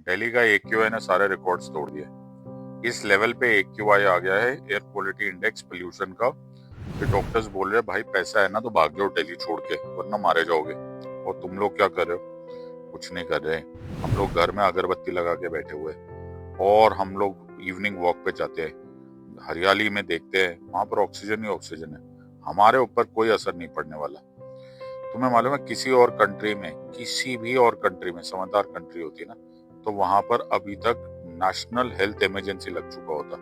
दिल्ली का एक्यूआई ने सारे रिकॉर्ड्स तोड़ दिए। इस लेवल पे एक्यूआई आ गया है एयर क्वालिटी इंडेक्स पोल्यूशन का कि डॉक्टर्स बोल रहे हैं भाई पैसा है ना तो भाग जाओ दिल्ली छोड़ के वरना मारे जाओगे। और तुम लोग क्या कर रहे हो? कुछ नहीं कर रहे। हम लोग घर में अगरबत्ती लगा के बैठे हुए और हम लोग इवनिंग वॉक पे जाते हैं, हरियाली में देखते हैं, वहां पर ऑक्सीजन ही ऑक्सीजन है। हमारे ऊपर कोई असर नहीं पड़ने वाला। तुम्हें मालूम है किसी और कंट्री में, किसी भी और कंट्री में समझदार कंट्री होती है ना, तो वहां पर अभी तक नेशनल हेल्थ इमरजेंसी लग चुका होता।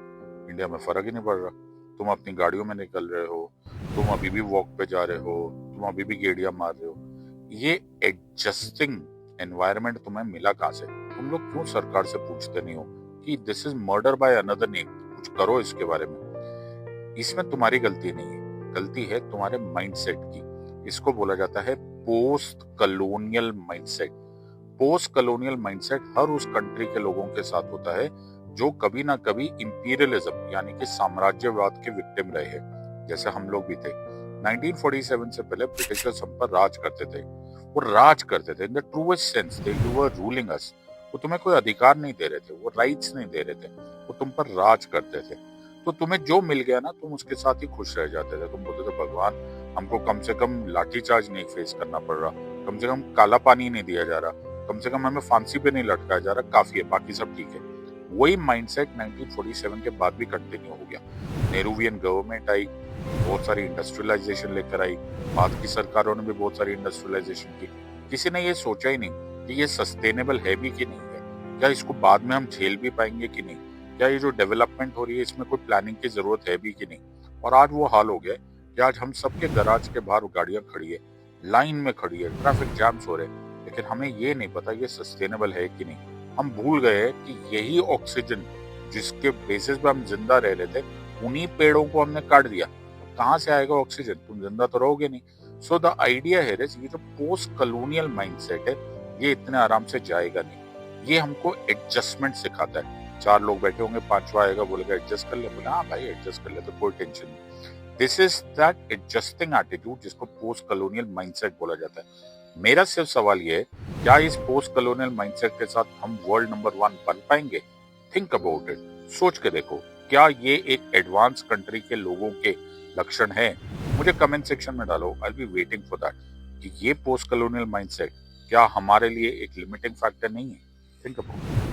इंडिया में फर्क ही नहीं पड़ रहा। तुम अपनी गाड़ियों में निकल रहे हो, तुम अभी भी वॉक पे जा रहे हो, तुम अभी भी गेड़ियां मार रहे हो। ये एडजस्टिंग एनवायरनमेंट तुम्हें मिला कहां से? तुम लोग क्यों सरकार से पूछते नहीं हो कि this is murder by another name, कुछ करो इसके बारे में। इसमें तुम्हारी गलती नहीं है, गलती है तुम्हारे माइंडसेट की। इसको बोला जाता है post colonial mindset. Post colonial mindset हर उस कंट्री के लोगों के साथ होता है जो कभी ना कभी इंपीरियलिज्म यानी कि साम्राज्यवाद के विक्टिम रहे हैं, जैसे हम लोग भी थे। 1947 से पहले ब्रिटिशर्स हम पर राज करते थे। वो राज करते थे in the truest sense, they were ruling us. वो तुम्हें कोई अधिकार नहीं दे रहे थे, वो राइट्स नहीं दे रहे थे, वो तुम पर राज करते थे। तो तुम्हें जो मिल गया ना तुम उसके साथ ही खुश रह जाते थे। तुम बोलते थे भगवान हमको कम से कम लाठीचार्ज नहीं फेस करना पड़ रहा, कम से कम काला पानी नहीं दिया जा रहा, कम से कम हमें फांसी पे नहीं लटकाया जा रहा, काफी है, बाकी सब ठीक है। वही माइंडसेट 1947 के बाद भी कंटिन्यू हो गया। नेहरूवियन गवर्नमेंट आई, बहुत सारी इंडस्ट्रियलाइजेशन लेकर आई, बाद की सरकारों ने भी बहुत सारी इंडस्ट्रियलाइजेशन की। किसी ने ये सोचा ही नहीं कि ये सस्टेनेबल है भी कि नहीं है, क्या इसको बाद में हम झेल भी पाएंगे कि नहीं, क्या ये जो डेवलपमेंट हो रही है इसमें कोई प्लानिंग की जरूरत है भी कि नहीं। और आज वो हाल हो गया कि आज हम सबके गराज के बाहर गाड़ियां खड़ी है, लाइन में खड़ी है, ट्रैफिक जैम्स हो रहे हैं, लेकिन हमें ये नहीं पता ये सस्टेनेबल है कि नहीं। हम भूल गए कि यही ऑक्सीजन जिसके बेसिस पे हम जिंदा रह रहे थे, उन्हीं पेड़ों को हमने काट दिया। कहाँ से आएगा ऑक्सीजन? तुम जिंदा तो रहोगे नहीं। सो द आइडिया है ये जो पोस्ट कलोनियल माइंडसेट है ये इतने आराम से जाएगा नहीं। ये हमको एडजस्टमेंट सिखाता है। चार लोग बैठे होंगे, पांचवा आएगा बोलेगा एडजस्ट कर ले, बोले हाँ भाई एडजस्ट कर ले, तो कोई टेंशन नहीं। This is that adjusting attitude जिसको पोस्ट कलोनियल माइंडसेट बोला जाता है। मेरा सिर्फ सवाल ये है, क्या इस पोस्ट कलोनियल माइंडसेट के साथ हम वर्ल्ड नंबर 1 बन पाएंगे? थिंक अबाउट इट, सोच के देखो, क्या ये एक एडवांस कंट्री के लोगों के लक्षण है? मुझे कमेंट सेक्शन में डालो, I will be waiting for that, कि ये पोस्ट कलोनियल माइंडसेट क्या हमारे लिए एक लिमिटिंग फैक्टर नहीं है? Think about it.